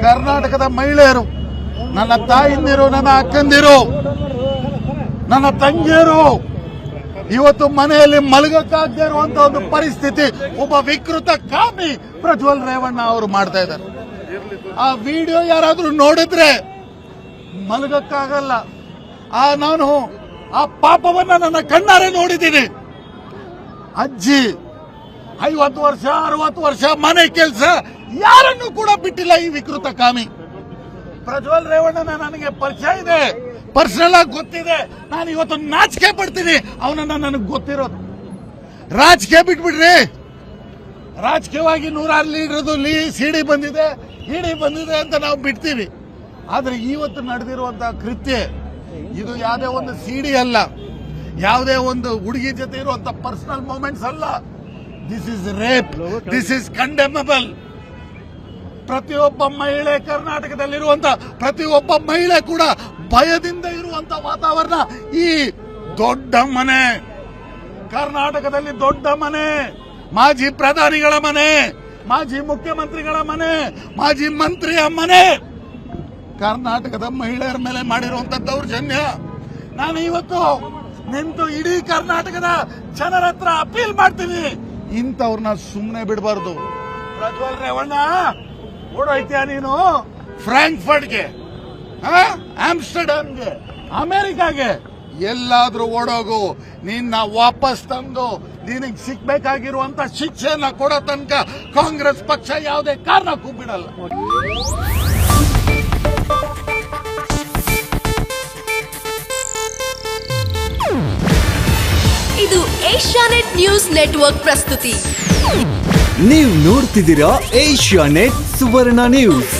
ಕರ್ನಾಟಕದ ಮಹಿಳೆಯರು, ನನ್ನ ತಾಯಿಂದಿರು, ನನ್ನ ಅಕ್ಕಂದಿರು, ನನ್ನ ತಂಗಿಯರು ಇವತ್ತು ಮನೆಯಲ್ಲಿ ಮಲಗಕ್ಕಾಗದೇ ಇರುವಂತ ಒಂದು ಪರಿಸ್ಥಿತಿ ಒಬ್ಬ ವಿಕೃತ ಕಾಮಿ ಪ್ರಜ್ವಲ್ ರೇವಣ್ಣ ಅವರು ಮಾಡ್ತಾ ಇದ್ದಾರೆ. ಆ ವಿಡಿಯೋ ಯಾರಾದ್ರೂ ನೋಡಿದ್ರೆ ಮಲಗಕ್ಕಾಗಲ್ಲ. ನಾನು ಆ ಪಾಪವನ್ನ ನನ್ನ ಕಣ್ಣಾರೆ ನೋಡಿದ್ದೀನಿ. ಅಜ್ಜಿ 50 ವರ್ಷ 60 ವರ್ಷ ಮನೆ ಕೆಲಸ ಯಾರನ್ನು ಕೂಡ ಬಿಟ್ಟಿಲ್ಲ ಈ ವಿಕೃತ ಕಾಮಿ. ಪ್ರಜ್ವಲ್ ರೇವಣ್ಣನ ನನಗೆ ಪರಿಚಯ ಇದೆ, ಪರ್ಸನಲ್ ಆಗಿ ಗೊತ್ತಿದೆ. ನಾನು ಇವತ್ತು ನಾಚಿಕೆ ಪಡ್ತೀನಿ ಅವನನ್ನ ನನಗೆ ಗೊತ್ತಿರೋದು. ರಾಜಕೀಯ ಬಿಟ್ಬಿಡ್ರಿ. ರಾಜಕೀಯವಾಗಿ 100 ಲೀಡರ್ದು ಸಿಡಿ ಬಂದಿದೆ, ಇಡಿ ಬಂದಿದೆ ಅಂತ ನಾವು ಬಿಡ್ತೀವಿ. ಆದ್ರೆ ಇವತ್ತು ನಡೆದಿರುವಂತಹ ಕೃತ್ಯ ಇದು ಯಾವುದೇ ಒಂದು ಸಿಡಿ ಅಲ್ಲ, ಯಾವುದೇ ಒಂದು ಹುಡುಗಿ ಜೊತೆ ಇರುವಂತ ಪರ್ಸನಲ್ ಮೂಮೆಂಟ್ಸ್ ಅಲ್ಲ. This is rape, this is condemnable. ಪ್ರತಿಯೊಬ್ಬ ಮಹಿಳೆ, ಕರ್ನಾಟಕದಲ್ಲಿರುವಂತ ಪ್ರತಿಯೊಬ್ಬ ಮಹಿಳೆ ಕೂಡ ಭಯದಿಂದ ಇರುವಂತ ವಾತಾವರಣ. ಈ ದೊಡ್ಡ ಮನೆ, ಕರ್ನಾಟಕದಲ್ಲಿ ದೊಡ್ಡ ಮನೆ, ಮಾಜಿ ಪ್ರಧಾನಿಗಳ ಮನೆ, ಮಾಜಿ ಮುಖ್ಯಮಂತ್ರಿಗಳ ಮನೆ, ಮಾಜಿ ಮಂತ್ರಿಯ ಮನೆ, ಕರ್ನಾಟಕದ ಮಹಿಳೆಯರ ಮೇಲೆ ಮಾಡಿರುವಂತ ದೌರ್ಜನ್ಯ. ನಾನು ಇವತ್ತು ನಿಂತು ಇಡೀ ಕರ್ನಾಟಕದ ಜನರ ಹತ್ರ ಅಪೀಲ್ ಮಾಡ್ತೀನಿ, ಇಂಥವ್ರನ್ನ ಸುಮ್ಮನೆ ಬಿಡಬಾರ್ದು. ಪ್ರಜ್ವಲ್ ರೇವಣ್ಣ, ಓಡೋಯ್ತೀಯ ನೀನು ಫ್ರಾಂಕ್ಫರ್ಟ್ಗೆ, ಆಮ್ಸ್ಟರ್ಡಾಮ್ಗೆ, ಅಮೆರಿಕಾಗೆ, ಎಲ್ಲಾದ್ರೂ ಓಡೋಗು. ನಿನ್ನ ವಾಪಸ್ ತಂದು ನಿನಗೆ ಸಿಗ್ಬೇಕಾಗಿರುವಂತ ಶಿಕ್ಷೆಯನ್ನ ಕೊಡೋ ತನಕ ಕಾಂಗ್ರೆಸ್ ಪಕ್ಷ ಯಾವುದೇ ಕಾರಣಕ್ಕೂ ಬಿಡಲ್ಲ. ಇದು ಏಷ್ಯಾನೆಟ್ ನ್ಯೂಸ್ ನೆಟ್ವರ್ಕ್ ಪ್ರಸ್ತುತಿ. ನೀವು ನೋಡ್ತಿದ್ದೀರಾ ಏಷ್ಯಾನೆಟ್ ಸುವರ್ಣ ನ್ಯೂಸ್.